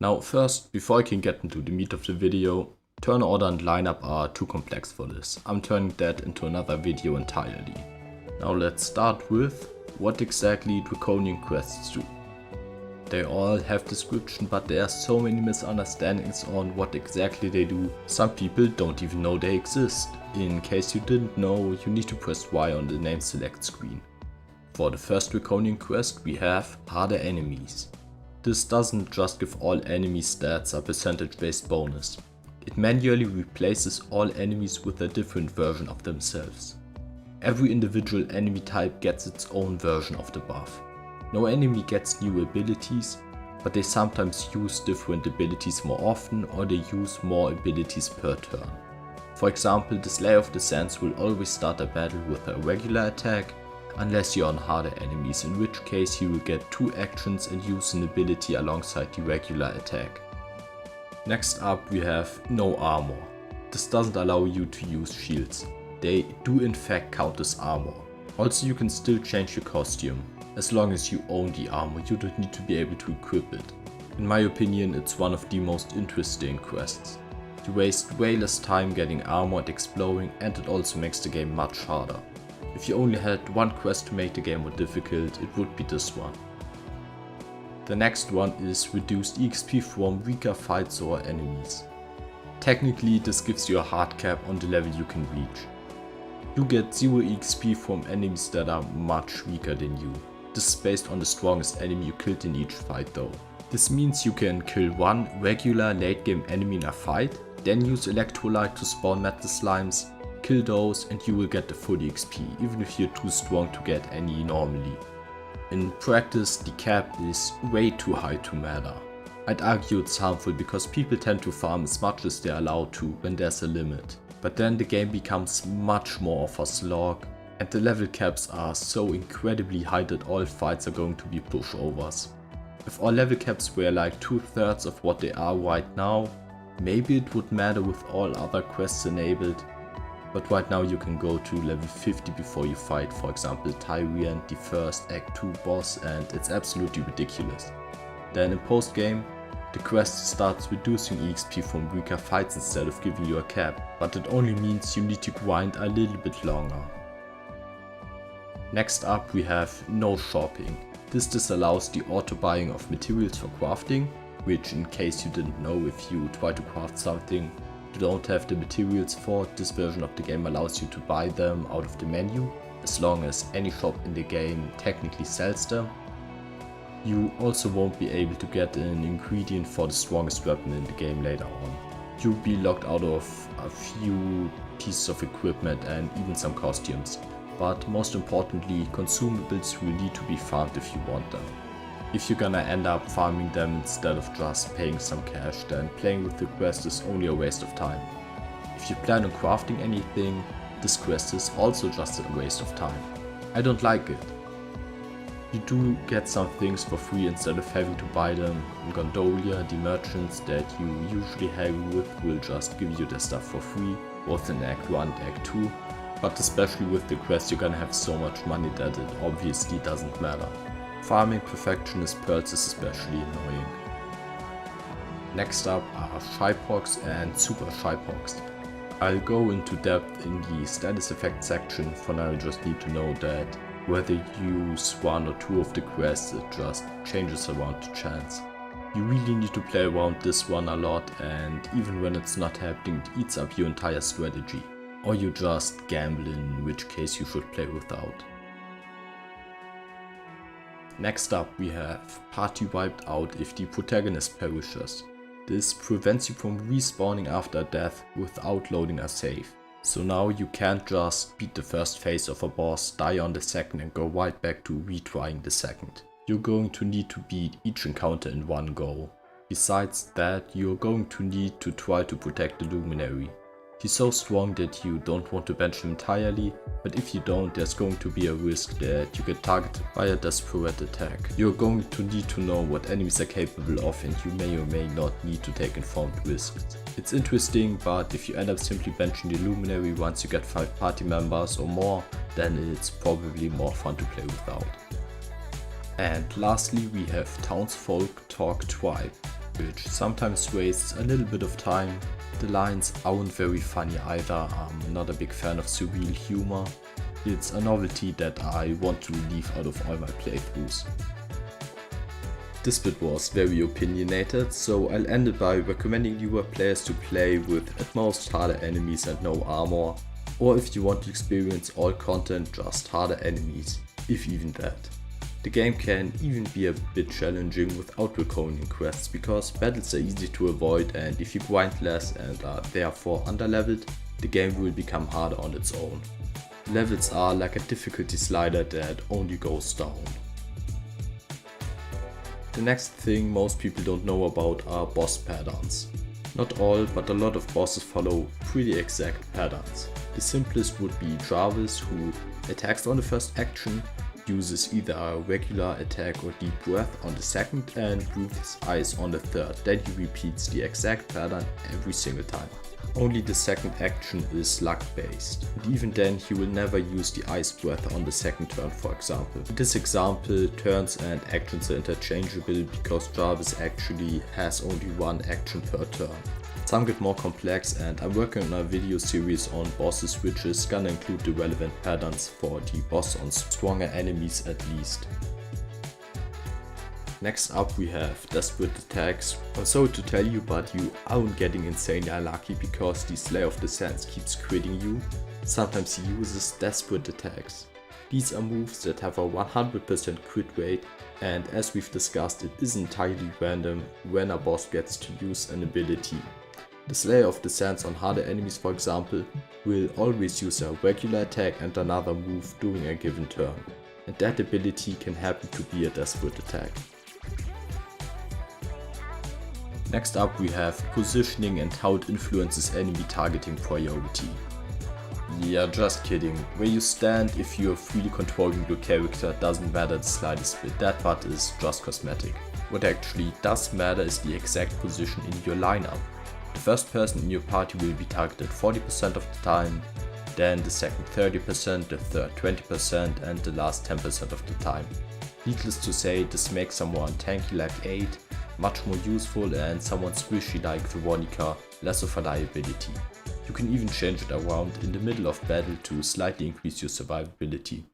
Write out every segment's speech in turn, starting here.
Now first, before I can get into the meat of the video, turn order and lineup are too complex for this. I'm turning that into another video entirely. Now let's start with what exactly draconian quests do. They all have description, but there are so many misunderstandings on what exactly they do. Some people don't even know they exist. In case you didn't know, you need to press Y on the name select screen. For the first draconian quest we have harder enemies. This doesn't just give all enemy stats a percentage based bonus. It manually replaces all enemies with a different version of themselves. Every individual enemy type gets its own version of the buff. No enemy gets new abilities, but they sometimes use different abilities more often, or they use more abilities per turn. For example, the Slayer of the Sands will always start a battle with a regular attack, unless you're on harder enemies, in which case he will get 2 actions and use an ability alongside the regular attack. Next up we have no armor. This doesn't allow you to use shields. They do in fact count as armor. Also you can still change your costume. As long as you own the armor, you don't need to be able to equip it. In my opinion, it's one of the most interesting quests. You waste way less time getting armor and exploring, and it also makes the game much harder. If you only had one quest to make the game more difficult, it would be this one. The next one is reduced EXP from weaker fights or enemies. Technically this gives you a hard cap on the level you can reach. You get 0 EXP from enemies that are much weaker than you. This is based on the strongest enemy you killed in each fight though. This means you can kill one regular late game enemy in a fight, then use electrolyte to spawn metal slimes, kill those and you will get the full EXP, even if you're too strong to get any normally. In practice the cap is way too high to matter. I'd argue it's harmful because people tend to farm as much as they're allowed to when there's a limit. But then the game becomes much more of a slog, and the level caps are so incredibly high that all fights are going to be pushovers. If all level caps were like 2/3 of what they are right now, maybe it would matter with all other quests enabled. But right now you can go to level 50 before you fight, for example Tyrion, the first Act 2 boss, and it's absolutely ridiculous. Then in post game, the quest starts reducing EXP from weaker fights instead of giving you a cap, but it only means you need to grind a little bit longer. Next up we have no shopping. This disallows the auto buying of materials for crafting, which in case you didn't know, if you try to craft something you don't have the materials for, this version of the game allows you to buy them out of the menu, as long as any shop in the game technically sells them. You also won't be able to get an ingredient for the strongest weapon in the game later on. You'll be locked out of a few pieces of equipment and even some costumes. But most importantly, consumables will need to be farmed if you want them. If you're gonna end up farming them instead of just paying some cash, then playing with the quest is only a waste of time. If you plan on crafting anything, this quest is also just a waste of time. I don't like it. You do get some things for free instead of having to buy them. In Gondolia, the merchants that you usually hang with will just give you the stuff for free, both in Act 1 and Act 2. But especially with the quest you're gonna have so much money that it obviously doesn't matter. Farming perfectionist pearls is especially annoying. Next up are Shypox and Super Shypox. I'll go into depth in the status effect section. For now you just need to know that whether you use one or two of the quests, it just changes around to chance. You really need to play around this one a lot, and even when it's not happening it eats up your entire strategy. Or you just gamble, in which case you should play without. Next up we have Party Wiped Out if the protagonist perishes. This prevents you from respawning after death without loading a save. So now you can't just beat the first phase of a boss, die on the second and go right back to retrying the second. You're going to need to beat each encounter in one go. Besides that, you're going to need to try to protect the Luminary. He's so strong that you don't want to bench him entirely, but if you don't, there's going to be a risk that you get targeted by a desperate attack. You're going to need to know what enemies are capable of, and you may or may not need to take informed risks. It's interesting, but if you end up simply benching the Luminary once you get 5 party members or more, then it's probably more fun to play without. And lastly we have Townsfolk Talk Tribe. which sometimes wastes a little bit of time. The lines aren't very funny either, I'm not a big fan of surreal humor. It's a novelty that I want to leave out of all my playthroughs. This bit was very opinionated, so I'll end it by recommending newer players to play with at most harder enemies and no armor, or if you want to experience all content, just harder enemies, if even that. The game can even be a bit challenging without recurring quests, because battles are easy to avoid, and if you grind less and are therefore underleveled, the game will become harder on its own. Levels are like a difficulty slider that only goes down. The next thing most people don't know about are boss patterns. Not all, but a lot of bosses follow pretty exact patterns. The simplest would be Jarvis, who attacks on the first action, uses either a regular attack or deep breath on the second, and breathes ice on the third. Then he repeats the exact pattern every single time. Only the second action is luck based, and even then he will never use the ice breath on the second turn, for example. In this example, turns and actions are interchangeable because Jarvis actually has only one action per turn. Some get more complex, and I'm working on a video series on bosses which is gonna include the relevant patterns for the boss on stronger enemies at least. Next up we have desperate attacks. I'm sorry to tell you, but you aren't getting insanely unlucky because the Slayer of the Sands keeps critting you. Sometimes he uses desperate attacks. These are moves that have a 100% crit rate, and as we've discussed, it is entirely random when a boss gets to use an ability. The Slayer of the Sands on harder enemies, for example, will always use a regular attack and another move during a given turn, and that ability can happen to be a desperate attack. Next up we have positioning and how it influences enemy targeting priority. Yeah, just kidding. Where you stand, if you're freely controlling your character, doesn't matter the slightest bit. That part is just cosmetic. What actually does matter is the exact position in your lineup. The first person in your party will be targeted 40% of the time, then the second 30%, the third 20%, and the last 10% of the time. Needless to say, this makes someone tanky like 8 much more useful, and someone squishy like Veronica less of a liability. You can even change it around in the middle of battle to slightly increase your survivability.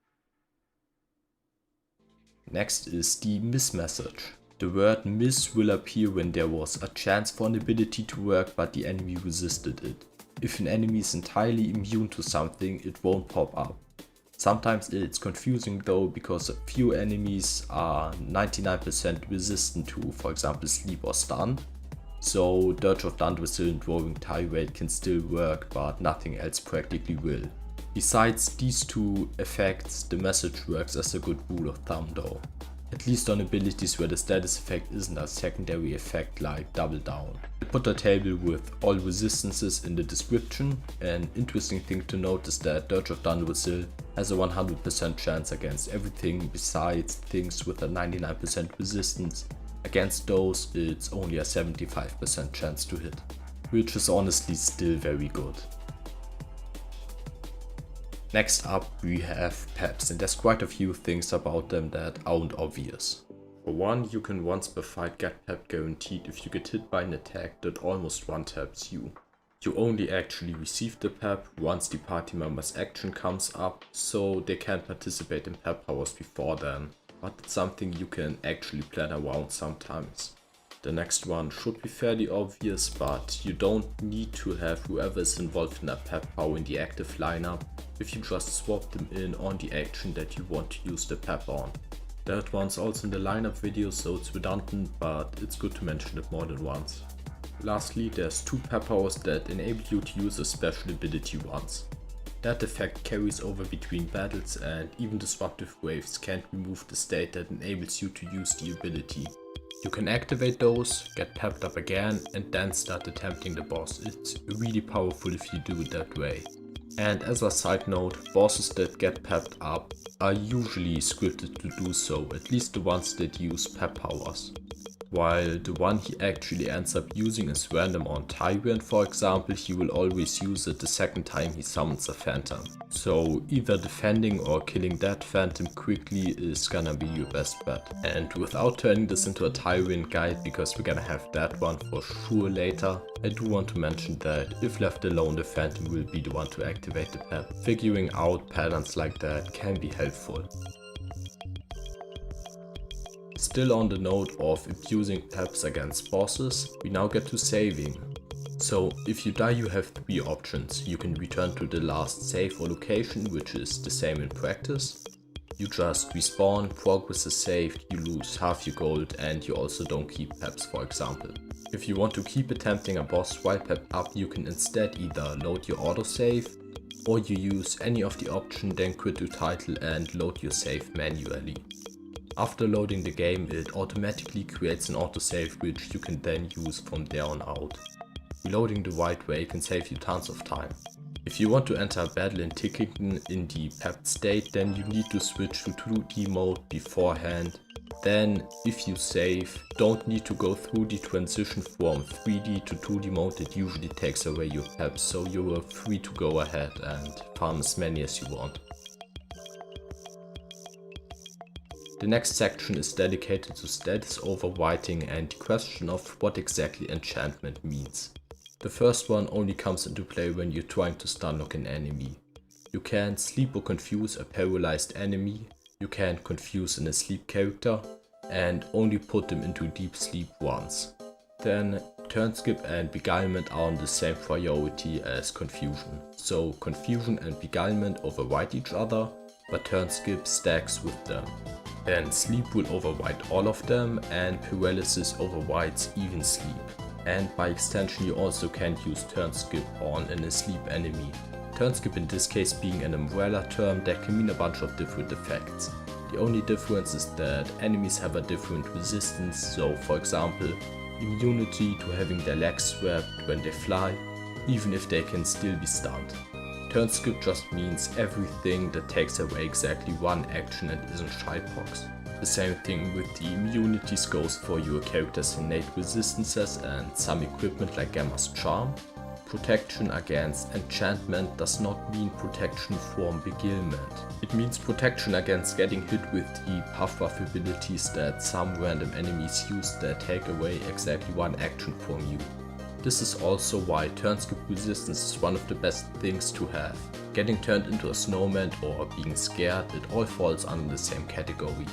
Next is the miss message. The word miss will appear when there was a chance for an ability to work but the enemy resisted it. If an enemy is entirely immune to something, it won't pop up. Sometimes it's confusing though, because a few enemies are 99% resistant to, for example, sleep or stun. So Dirge of Dundrasil and Roaring Tirade can still work, but nothing else practically will. Besides these two effects, the message works as a good rule of thumb though. At least on abilities where the status effect isn't a secondary effect like Double Down. I put a table with all resistances in the description. An interesting thing to note is that Dirge of Dundrasil has a 100% chance against everything besides things with a 99% resistance. Against those, it's only a 75% chance to hit, which is honestly still very good. Next up we have peps, and there's quite a few things about them that aren't obvious. For one, you can once per fight get pep guaranteed if you get hit by an attack that almost one-taps you. You only actually receive the pep once the party member's action comes up, so they can't participate in pep powers before then, but it's something you can actually plan around sometimes. The next one should be fairly obvious, but you don't need to have whoever is involved in a pep power in the active lineup if you just swap them in on the action that you want to use the pep on. That one's also in the lineup video, so it's redundant, but it's good to mention it more than once. Lastly, there's two pep powers that enable you to use a special ability once. That effect carries over between battles, and even disruptive waves can't remove the state that enables you to use the ability. You can activate those, get pepped up again, and then start attempting the boss. It's really powerful if you do it that way. And as a side note, bosses that get pepped up are usually scripted to do so, at least the ones that use pep powers. while the one he actually ends up using is random on Tyrant, for example. He will always use it the second time he summons a phantom. So either defending or killing that phantom quickly is gonna be your best bet. And without turning this into a Tyrant guide, because we're gonna have that one for sure later, I do want to mention that if left alone, the phantom will be the one to activate the pep. Figuring out patterns like that can be helpful. Still on the note of abusing peps against bosses, we now get to saving. So if you die, you have three options. You can return to the last save or location, which is the same in practice. You just respawn, progress is saved, you lose half your gold, and you also don't keep peps, for example. If you want to keep attempting a boss while pep up, you can instead either load your autosave, or you use any of the options, then quit your title and load your save manually. After loading the game, it automatically creates an autosave which you can then use from there on out. Reloading the right way can save you tons of time. If you want to enter a battle in Tickington in the pepped state, then you need to switch to 2D mode beforehand. Then, if you save, don't need to go through the transition from 3D to 2D mode. It usually takes away your peps, so you're free to go ahead and farm as many as you want. The next section is dedicated to status overwriting and the question of what exactly enchantment means. The first one only comes into play when you're trying to stun lock an enemy. You can sleep or confuse a paralyzed enemy, you can confuse an asleep character, and only put them into deep sleep once. Then turn skip and beguilement are on the same priority as confusion. So confusion and beguilement overwrite each other, but turn skip stacks with them. Then sleep will overwrite all of them, and paralysis overwrites even sleep. And by extension you also can't use turn skip on an asleep enemy. Turn skip in this case being an umbrella term that can mean a bunch of different effects. The only difference is that enemies have a different resistance, so for example immunity to having their legs swept when they fly, even if they can still be stunned. Turn skip just means everything that takes away exactly one action and isn't shypox. The same thing with the immunities goes for your character's innate resistances and some equipment like Gamma's charm. Protection against enchantment does not mean protection from beguilement. It means protection against getting hit with the puff buff abilities that some random enemies use that take away exactly one action from you. This is also why turn skip resistance is one of the best things to have. Getting turned into a snowman or being scared, it all falls under the same category.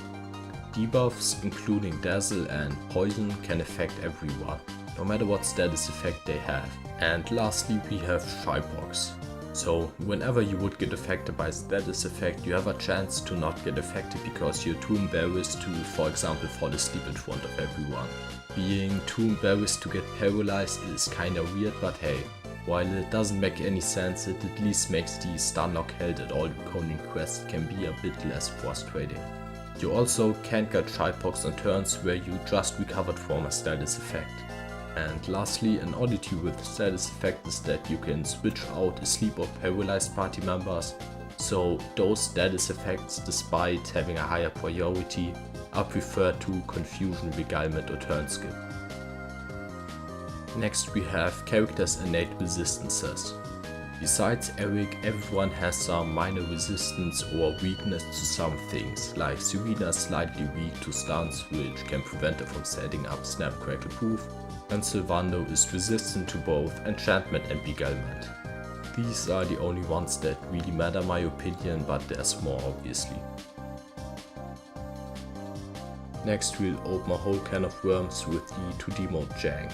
Debuffs, including dazzle and poison, can affect everyone, no matter what status effect they have. And lastly we have shypox. So whenever you would get affected by status effect, you have a chance to not get affected because you're too embarrassed to, for example, fall asleep in front of everyone. Being too embarrassed to get paralyzed is kinda weird, but hey, while it doesn't make any sense, it at least makes the stun lock held at all Conan quests can be a bit less frustrating. You also can't get shypox on turns where you just recovered from a status effect. And lastly, an oddity with status effect is that you can switch out asleep or paralyzed party members, so those status effects, despite having a higher priority, are preferred to confusion, beguilement or turn skip. Next we have characters' innate resistances. Besides Eric, everyone has some minor resistance or weakness to some things, like Serena is slightly weak to stuns which can prevent her from setting up snap crackle proof, and Sylvando is resistant to both enchantment and beguilement. These are the only ones that really matter in my opinion, but there's more obviously. Next we'll open a whole can of worms with the 2D mode jank.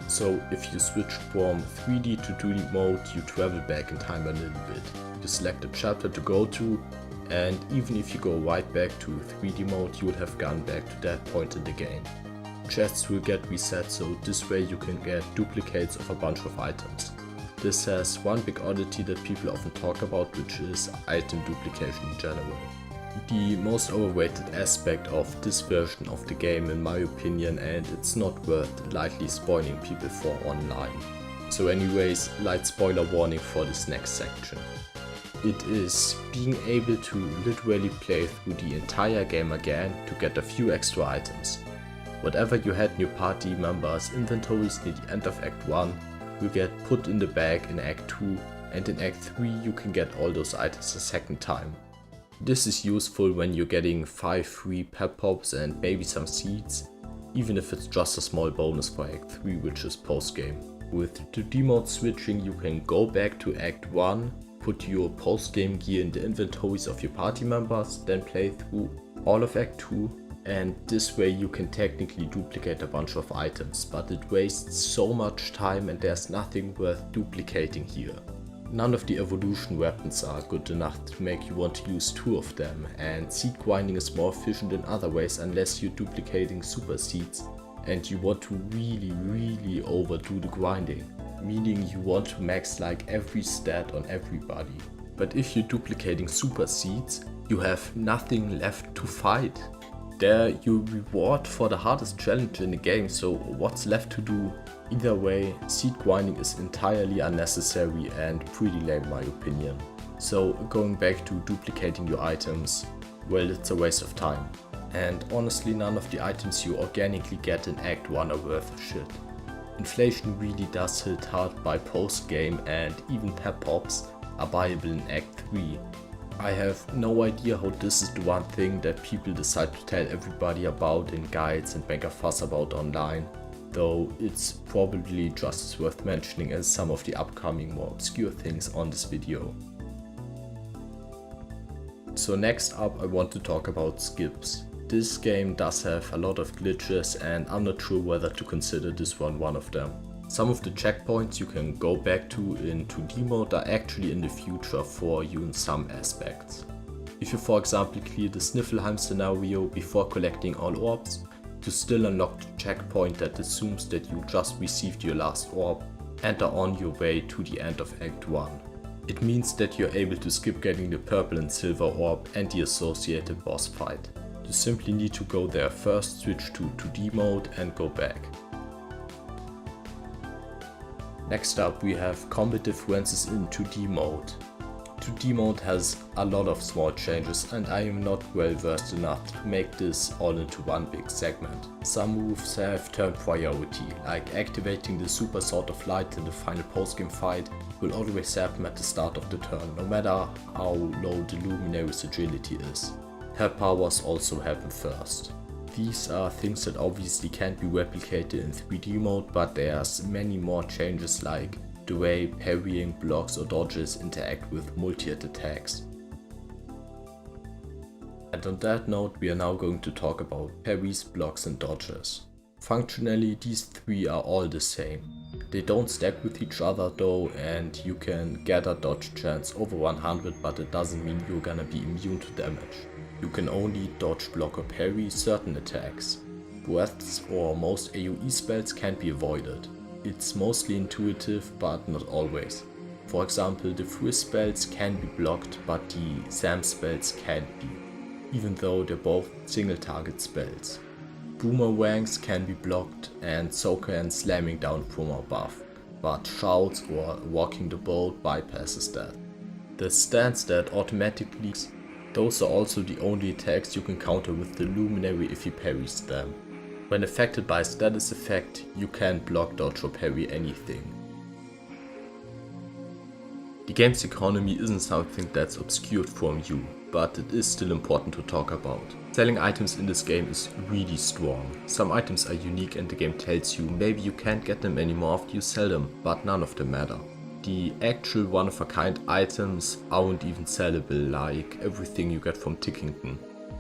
So if you switch from 3D to 2D mode, you travel back in time a little bit. You select a chapter to go to, and even if you go right back to 3D mode, you will have gone back to that point in the game. Chests will get reset, so this way you can get duplicates of a bunch of items. This has one big oddity that people often talk about, which is item duplication in general. The most overrated aspect of this version of the game in my opinion, and it's not worth lightly spoiling people for online. So anyways, light spoiler warning for this next section. It is being able to literally play through the entire game again to get a few extra items. Whatever you had in your party members' inventories near the end of Act 1 will get put in the bag in Act 2, and in Act 3 you can get all those items a second time. This is useful when you're getting 5 free pep pops and maybe some seeds, even if it's just a small bonus for Act 3, which is post-game. With 2D mode switching, you can go back to Act 1, put your post-game gear in the inventories of your party members, then play through all of Act 2, and this way you can technically duplicate a bunch of items, but it wastes so much time and there's nothing worth duplicating here. None of the evolution weapons are good enough to make you want to use 2 of them, and seed grinding is more efficient in other ways unless you're duplicating super seeds and you want to really overdo the grinding, meaning you want to max like every stat on everybody. But if you're duplicating super seeds, you have nothing left to fight. They're your reward for the hardest challenge in the game, so what's left to do? Either way, seed grinding is entirely unnecessary and pretty lame in my opinion. So going back to duplicating your items, well, it's a waste of time. And honestly, none of the items you organically get in Act 1 are worth a shit. Inflation really does hit hard by post game, and even pep pops are buyable in Act 3. I have no idea how this is the one thing that people decide to tell everybody about in guides and make a fuss about online, though it's probably just as worth mentioning as some of the upcoming more obscure things on this video. So next up I want to talk about skips. This game does have a lot of glitches and I'm not sure whether to consider this one of them. Some of the checkpoints you can go back to in 2D mode are actually in the future for you in some aspects. If you for example clear the Sniffelheim scenario before collecting all orbs, you still unlock the checkpoint that assumes that you just received your last orb and are on your way to the end of Act 1. It means that you're able to skip getting the purple and silver orb and the associated boss fight. You simply need to go there first, switch to 2D mode and go back. Next up we have combat differences in 2D mode. 2D mode has a lot of small changes and I am not well versed enough to make this all into one big segment. Some moves have turn priority, like activating the super sword of light in the final postgame fight will always happen at the start of the turn, no matter how low the luminary's agility is. Her powers also happen first. These are things that obviously can't be replicated in 3D mode, but there's many more changes like the way parrying, blocks or dodges interact with multi-hit attacks. And on that note we are now going to talk about parries, blocks and dodges. Functionally these 3 are all the same. They don't stack with each other though, and you can get a dodge chance over 100, but it doesn't mean you're gonna be immune to damage. You can only dodge, block or parry certain attacks. Breaths or most AoE spells can be avoided. It's mostly intuitive but not always. For example, the Frizz spells can be blocked but the Sam spells can't be, even though they're both single target spells. Boomerangs can be blocked and so can slamming down from above, but shouts or walking the boat bypasses that. The stand stat automatically. Those are also the only attacks you can counter with the luminary if he parries them. When affected by a status effect, you can't block, dodge or parry anything. The game's economy isn't something that's obscured from you, but it is still important to talk about. Selling items in this game is really strong. Some items are unique and the game tells you maybe you can't get them anymore after you sell them, but none of them matter. The actual one-of-a-kind items aren't even sellable, like everything you get from Tickington.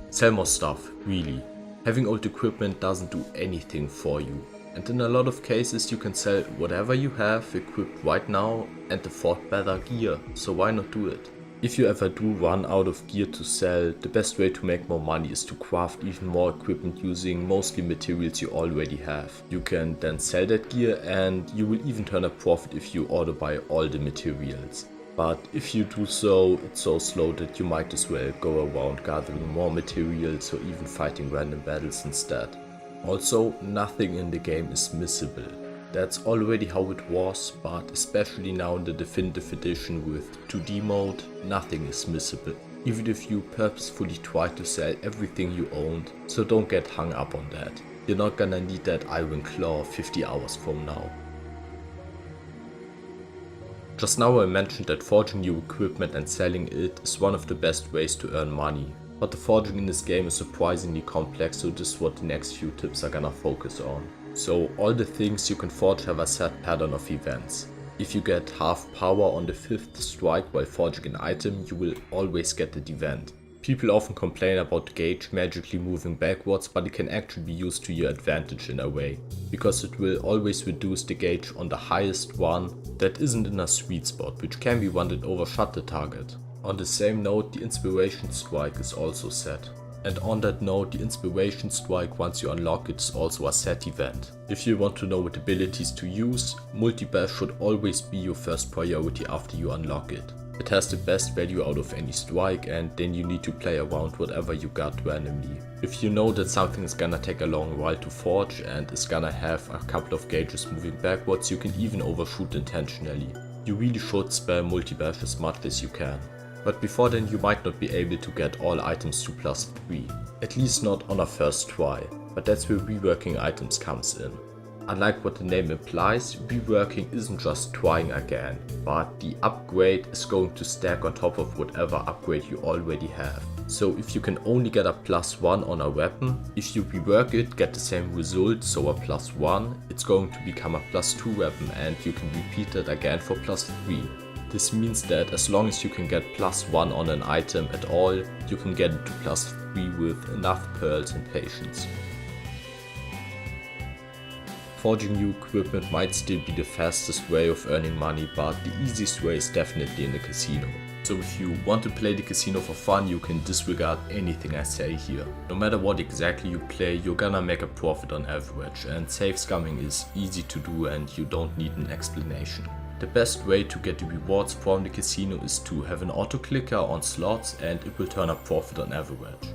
Sell more stuff, really. Having old equipment doesn't do anything for you. And in a lot of cases you can sell whatever you have equipped right now and afford better gear, so why not do it? If you ever do run out of gear to sell, the best way to make more money is to craft even more equipment using mostly materials you already have. You can then sell that gear and you will even turn a profit if you order buy all the materials. But if you do so, it's so slow that you might as well go around gathering more materials or even fighting random battles instead. Also, nothing in the game is missable. That's already how it was, but especially now in the definitive edition with 2D mode, nothing is missable. Even if you purposefully try to sell everything you owned, so don't get hung up on that. You're not gonna need that iron claw 50 hours from now. Just now I mentioned that forging new equipment and selling it is one of the best ways to earn money. But the forging in this game is surprisingly complex, so this is what the next few tips are gonna focus on. So all the things you can forge have a set pattern of events. If you get half power on the 5th strike while forging an item, you will always get that event. People often complain about the gauge magically moving backwards, but it can actually be used to your advantage in a way, because it will always reduce the gauge on the highest one that isn't in a sweet spot, which can be one that overshot the target. On the same note, the inspiration strike is also set. And on that note, the inspiration strike, once you unlock it, is also a set event. If you want to know what abilities to use, multi-bash should always be your first priority after you unlock it. It has the best value out of any strike, and then you need to play around whatever you got randomly. If you know that something is gonna take a long while to forge and is gonna have a couple of gauges moving backwards, you can even overshoot intentionally. You really should spam multi-bash as much as you can. But before then you might not be able to get all items to +3, at least not on a first try, but that's where reworking items comes in. Unlike what the name implies, reworking isn't just trying again, but the upgrade is going to stack on top of whatever upgrade you already have. So if you can only get a +1 on a weapon, if you rework it, get the same result, so a +1, it's going to become a +2 weapon and you can repeat it again for +3. This means that as long as you can get +1 on an item at all, you can get it to +3 with enough pearls and patience. Forging new equipment might still be the fastest way of earning money, but the easiest way is definitely in the casino. So if you want to play the casino for fun, you can disregard anything I say here. No matter what exactly you play, you're gonna make a profit on average, and safe scumming is easy to do and you don't need an explanation. The best way to get the rewards from the casino is to have an auto clicker on slots and it will turn a profit on average.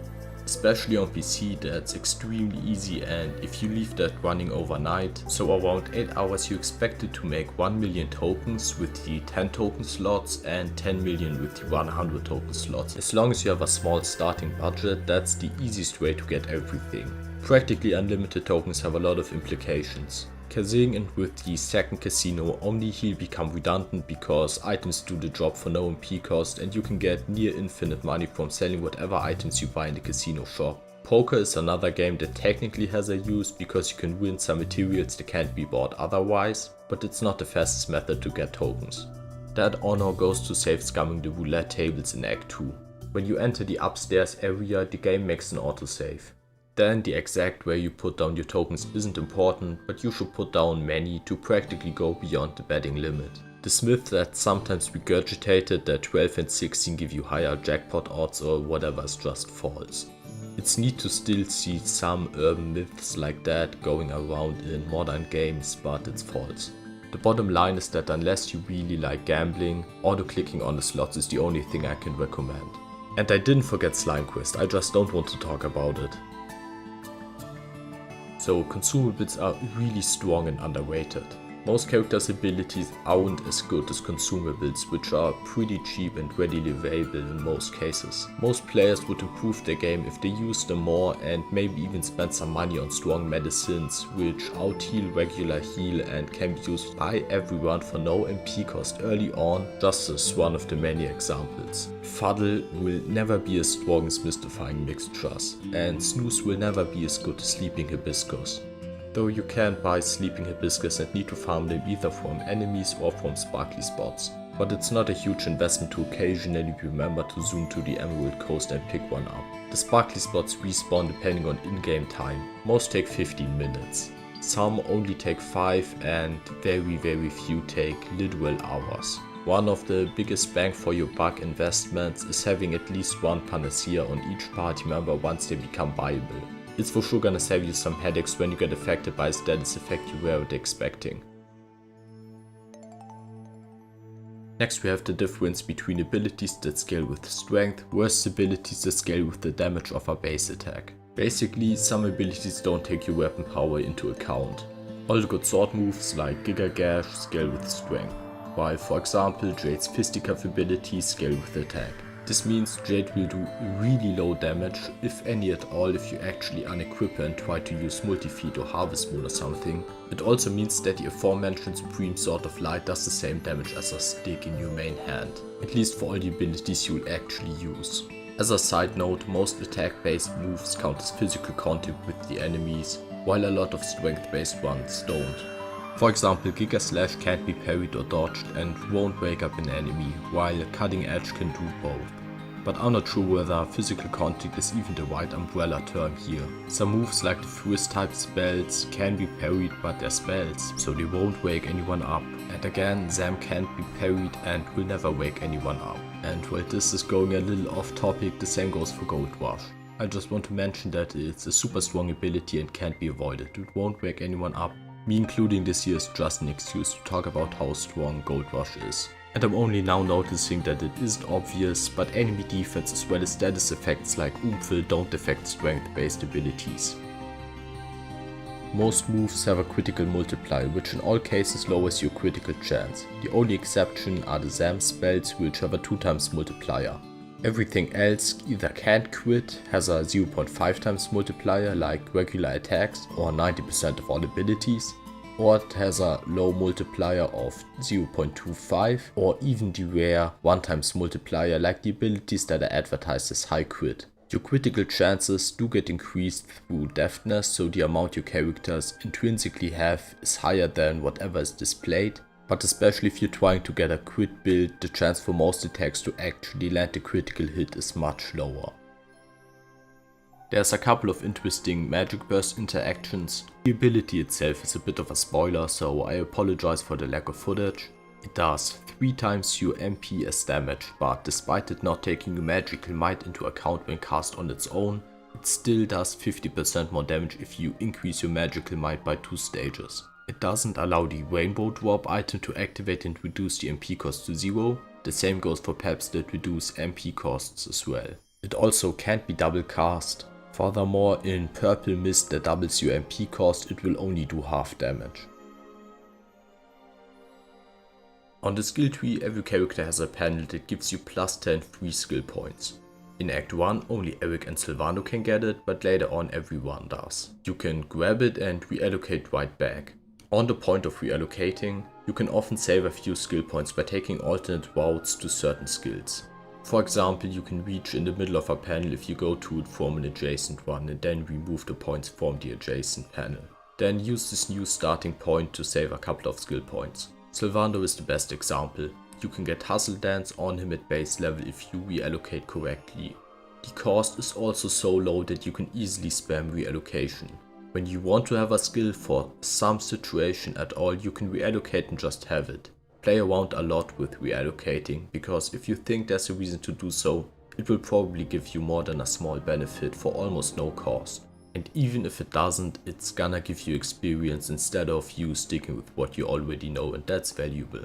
Especially on PC, that's extremely easy, and if you leave that running overnight, so around 8 hours, you expected to make 1 million tokens with the 10 token slots and 10 million with the 100 token slots. As long as you have a small starting budget, that's the easiest way to get everything. Practically unlimited tokens have a lot of implications. Casing in with the second casino, only heal become redundant because items do the job for no MP cost and you can get near infinite money from selling whatever items you buy in the casino shop. Poker is another game that technically has a use because you can win some materials that can't be bought otherwise, but it's not the fastest method to get tokens. That honor goes to safe scumming the roulette tables in Act 2. When you enter the upstairs area, the game makes an autosave. Then the exact way you put down your tokens isn't important, but you should put down many to practically go beyond the betting limit. The myth that's sometimes regurgitated that 12 and 16 give you higher jackpot odds or whatever is just false. It's neat to still see some urban myths like that going around in modern games, but it's false. The bottom line is that unless you really like gambling, auto-clicking on the slots is the only thing I can recommend. And I didn't forget Slime Quest, I just don't want to talk about it. So consumables are really strong and underrated. Most characters' abilities aren't as good as consumables, which are pretty cheap and readily available in most cases. Most players would improve their game if they used them more and maybe even spend some money on strong medicines, which out-heal regular heal and can be used by everyone for no MP cost early on, just as one of the many examples. Fuddle will never be as strong as Mystifying Mixtures, and Snooze will never be as good as Sleeping Hibiscus. Though you can buy Sleeping Hibiscus and need to farm them either from enemies or from sparkly spots. But it's not a huge investment to occasionally remember to zoom to the Emerald Coast and pick one up. The sparkly spots respawn depending on in-game time. Most take 15 minutes. Some only take 5 and very few take literal hours. One of the biggest bang for your buck investments is having at least one panacea on each party member once they become viable. It's for sure gonna save you some headaches when you get affected by a status effect you weren't expecting. Next we have the difference between abilities that scale with strength versus abilities that scale with the damage of a base attack. Basically, some abilities don't take your weapon power into account. All the good sword moves like Giga Gash scale with strength, while for example Jade's fisticuff abilities scale with attack. This means Jade will do really low damage, if any at all, if you actually unequip her and try to use multi-feed or harvest moon or something. It also means that the aforementioned Supreme Sword of Light does the same damage as a stick in your main hand, at least for all the abilities you will actually use. As a side note, most attack-based moves count as physical contact with the enemies, while a lot of strength-based ones don't. For example, Giga Slash can't be parried or dodged and won't wake up an enemy, while Cutting Edge can do both. But I'm not sure whether physical contact is even the right umbrella term here. Some moves like the Frizz type spells can be parried, but they're spells, so they won't wake anyone up. And again, Zam can't be parried and will never wake anyone up. And while this is going a little off topic, the same goes for Gold Rush. I just want to mention that it's a super strong ability and can't be avoided. It won't wake anyone up. Me including this here is just an excuse to talk about how strong Gold Rush is. And I'm only now noticing that it isn't obvious, but enemy defense as well as status effects like Oomph don't affect strength based abilities. Most moves have a critical multiplier, which in all cases lowers your critical chance. The only exception are the Zam spells, which have a 2x multiplier. Everything else either can't crit, has a 0.5x multiplier like regular attacks or 90% of all abilities, or it has a low multiplier of 0.25 or even the rare 1x multiplier like the abilities that are advertised as high crit. Your critical chances do get increased through deftness, so the amount your characters intrinsically have is higher than whatever is displayed, but especially if you're trying to get a crit build, the chance for most attacks to actually land a critical hit is much lower. There's a couple of interesting Magic Burst interactions. The ability itself is a bit of a spoiler, so I apologize for the lack of footage. It does 3 times your MP as damage, but despite it not taking your magical might into account when cast on its own, it still does 50% more damage if you increase your magical might by 2 stages. It doesn't allow the Rainbow Drop item to activate and reduce the MP cost to 0, the same goes for peps that reduce MP costs as well. It also can't be double cast. Furthermore, in Purple Mist that doubles your MP cost, it will only do half damage. On the skill tree, every character has a panel that gives you plus 10 free skill points. In Act 1 only Eric and Sylvando can get it, but later on everyone does. You can grab it and reallocate right back. On the point of reallocating, you can often save a few skill points by taking alternate routes to certain skills. For example, you can reach in the middle of a panel if you go to it from an adjacent one and then remove the points from the adjacent panel. Then use this new starting point to save a couple of skill points. Sylvando is the best example. You can get Hustle Dance on him at base level if you reallocate correctly. The cost is also so low that you can easily spam reallocation. When you want to have a skill for some situation at all, you can reallocate and just have it. Play around a lot with reallocating, because if you think there's a reason to do so, it will probably give you more than a small benefit for almost no cost. And even if it doesn't, it's gonna give you experience instead of you sticking with what you already know, and that's valuable.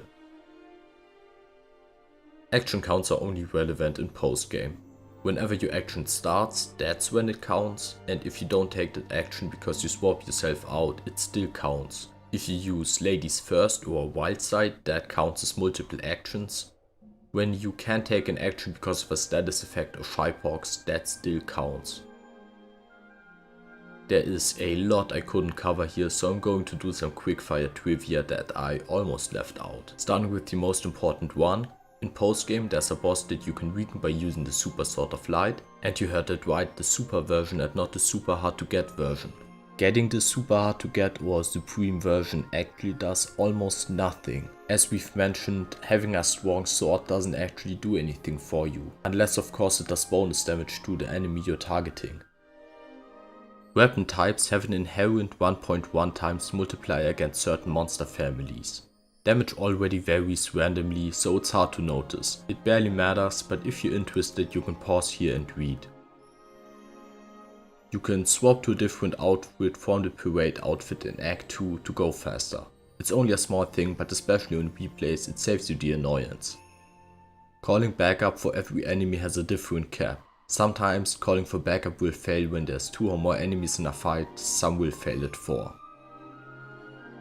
Action counts are only relevant in post-game. Whenever your action starts, that's when it counts, and if you don't take that action because you swap yourself out, it still counts. If you use Ladies First or Wild Side, that counts as multiple actions. When you can't take an action because of a status effect or Shybox, that still counts. There is a lot I couldn't cover here, so I'm going to do some quickfire trivia that I almost left out. Starting with the most important one. In postgame there's a boss that you can weaken by using the Super Sword of Light, and you heard it right, the super version and not the super hard to get version. Getting the super hard to get or supreme version actually does almost nothing. As we've mentioned, having a strong sword doesn't actually do anything for you, unless of course it does bonus damage to the enemy you're targeting. Weapon types have an inherent 1.1 times multiplier against certain monster families. Damage already varies randomly, so it's hard to notice. It barely matters, but if you're interested you can pause here and read. You can swap to a different outfit from the parade outfit in Act 2 to go faster. It's only a small thing, but especially on replays it saves you the annoyance. Calling backup for every enemy has a different cap. Sometimes calling for backup will fail when there's 2 or more enemies in a fight, some will fail at 4.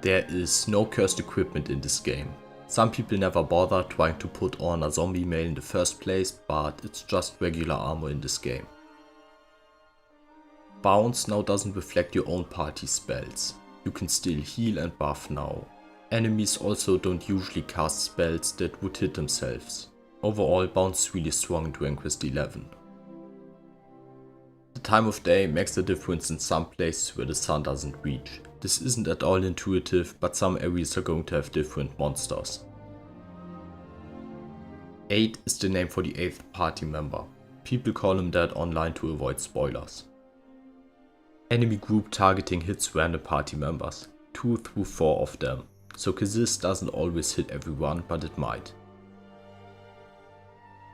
There is no cursed equipment in this game. Some people never bother trying to put on a zombie mail in the first place, but it's just regular armor in this game. Bounce now doesn't reflect your own party spells. You can still heal and buff now. Enemies also don't usually cast spells that would hit themselves. Overall, Bounce is really strong during Quest 11. The time of day makes a difference in some places where the sun doesn't reach. This isn't at all intuitive, but some areas are going to have different monsters. 8 is the name for the 8th party member. People call him that online to avoid spoilers. Enemy group targeting hits random party members, 2 through 4 of them, so Kazis doesn't always hit everyone, but it might.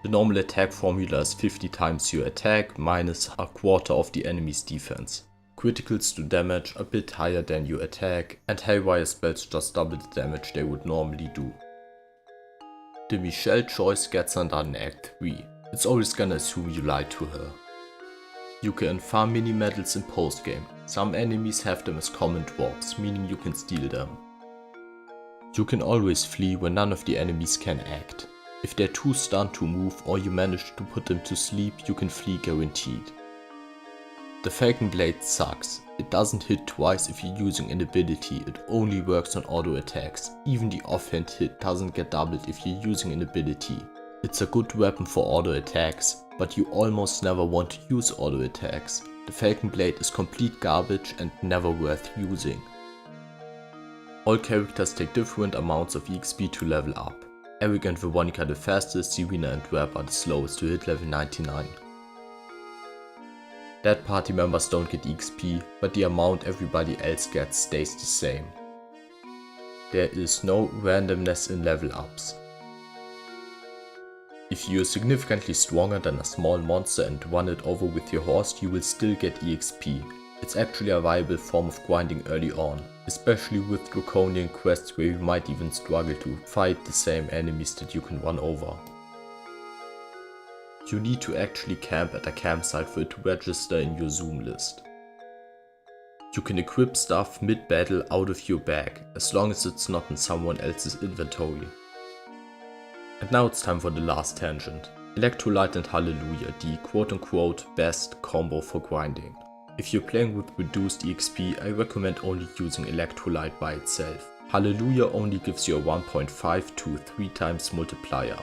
The normal attack formula is 50 times your attack minus a quarter of the enemy's defense. Criticals do damage a bit higher than your attack, and Haywire spells just double the damage they would normally do. The Michelle choice gets undone in Act 3. It's always gonna assume you lied to her. You can farm mini medals in post game. Some enemies have them as common drops, meaning you can steal them. You can always flee when none of the enemies can act. If they're too stunned to move or you manage to put them to sleep, you can flee guaranteed. The Falcon Blade sucks. It doesn't hit twice if you're using an ability, it only works on auto attacks. Even the offhand hit doesn't get doubled if you're using an ability. It's a good weapon for auto attacks, but you almost never want to use auto attacks. The Falcon Blade is complete garbage and never worth using. All characters take different amounts of EXP to level up. Eric and Veronica the fastest, Serena and Rap are the slowest to hit level 99. Dead party members don't get EXP, but the amount everybody else gets stays the same. There is no randomness in level ups. If you're significantly stronger than a small monster and run it over with your horse, you will still get EXP. It's actually a viable form of grinding early on, especially with draconian quests where you might even struggle to fight the same enemies that you can run over. You need to actually camp at a campsite for it to register in your Zoom list. You can equip stuff mid-battle out of your bag, as long as it's not in someone else's inventory. And now it's time for the last tangent. Electrolyte and Hallelujah, the quote-unquote best combo for grinding. If you're playing with reduced EXP, I recommend only using Electrolyte by itself. Hallelujah only gives you a 1.5 to 3 times multiplier.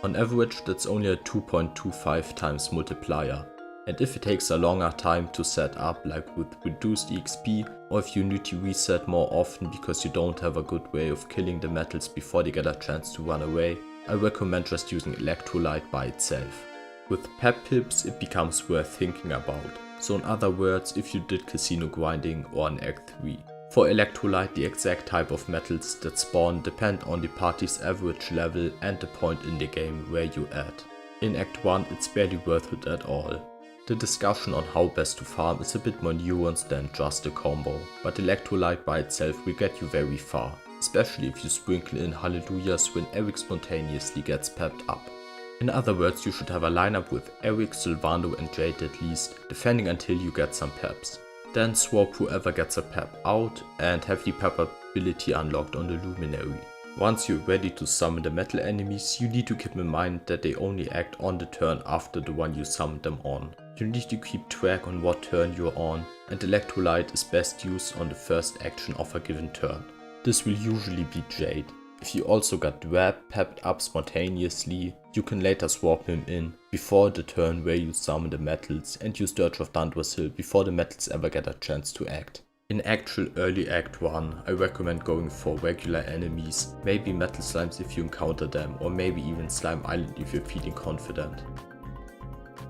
On average, that's only a 2.25 times multiplier, and if it takes a longer time to set up, like with reduced EXP, or if you need to reset more often because you don't have a good way of killing the metals before they get a chance to run away, I recommend just using Electrolyte by itself. With pep pips it becomes worth thinking about, so in other words, if you did casino grinding or an Act 3. For Electrolyte, the exact type of metals that spawn depend on the party's average level and the point in the game where you're at. In Act 1 it's barely worth it at all. The discussion on how best to farm is a bit more nuanced than just a combo, but Electrolyte by itself will get you very far, especially if you sprinkle in Hallelujahs when Eric spontaneously gets pepped up. In other words, you should have a lineup with Eric, Sylvando and Jade at least, defending until you get some peps. Then swap whoever gets a pep out and have the pep ability unlocked on the Luminary. Once you're ready to summon the metal enemies, you need to keep in mind that they only act on the turn after the one you summoned them on. You need to keep track on what turn you're on, and Electrolyte is best used on the first action of a given turn. This will usually be Jade. If you also got Rap pepped up spontaneously, you can later swap him in before the turn where you summon the metals and use Dirge of Thunderous Hill before the metals ever get a chance to act. In actual early Act 1, I recommend going for regular enemies, maybe metal slimes if you encounter them, or maybe even Slime Island if you're feeling confident.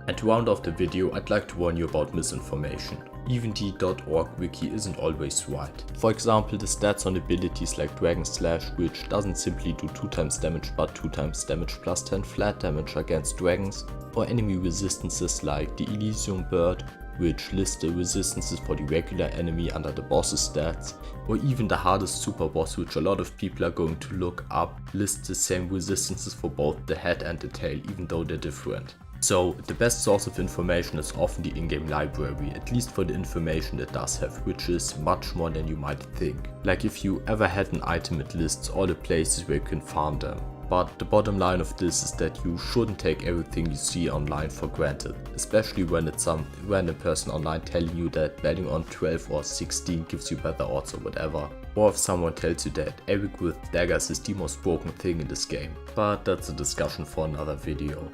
And to round off the video, I'd like to warn you about misinformation. Even the .org wiki isn't always right. For example, the stats on abilities like Dragon Slash, which doesn't simply do 2 times damage but 2 times damage plus 10 flat damage against dragons, or enemy resistances like the Elysium Bird, which lists the resistances for the regular enemy under the boss's stats, or even the hardest super boss, which a lot of people are going to look up, lists the same resistances for both the head and the tail, even though they're different. So the best source of information is often the in-game library, at least for the information it does have, which is much more than you might think. Like if you ever had an item, it lists all the places where you can farm them. But the bottom line of this is that you shouldn't take everything you see online for granted, especially when it's some random person online telling you that betting on 12 or 16 gives you better odds or whatever. Or if someone tells you that Eric with daggers is the most broken thing in this game. But that's a discussion for another video.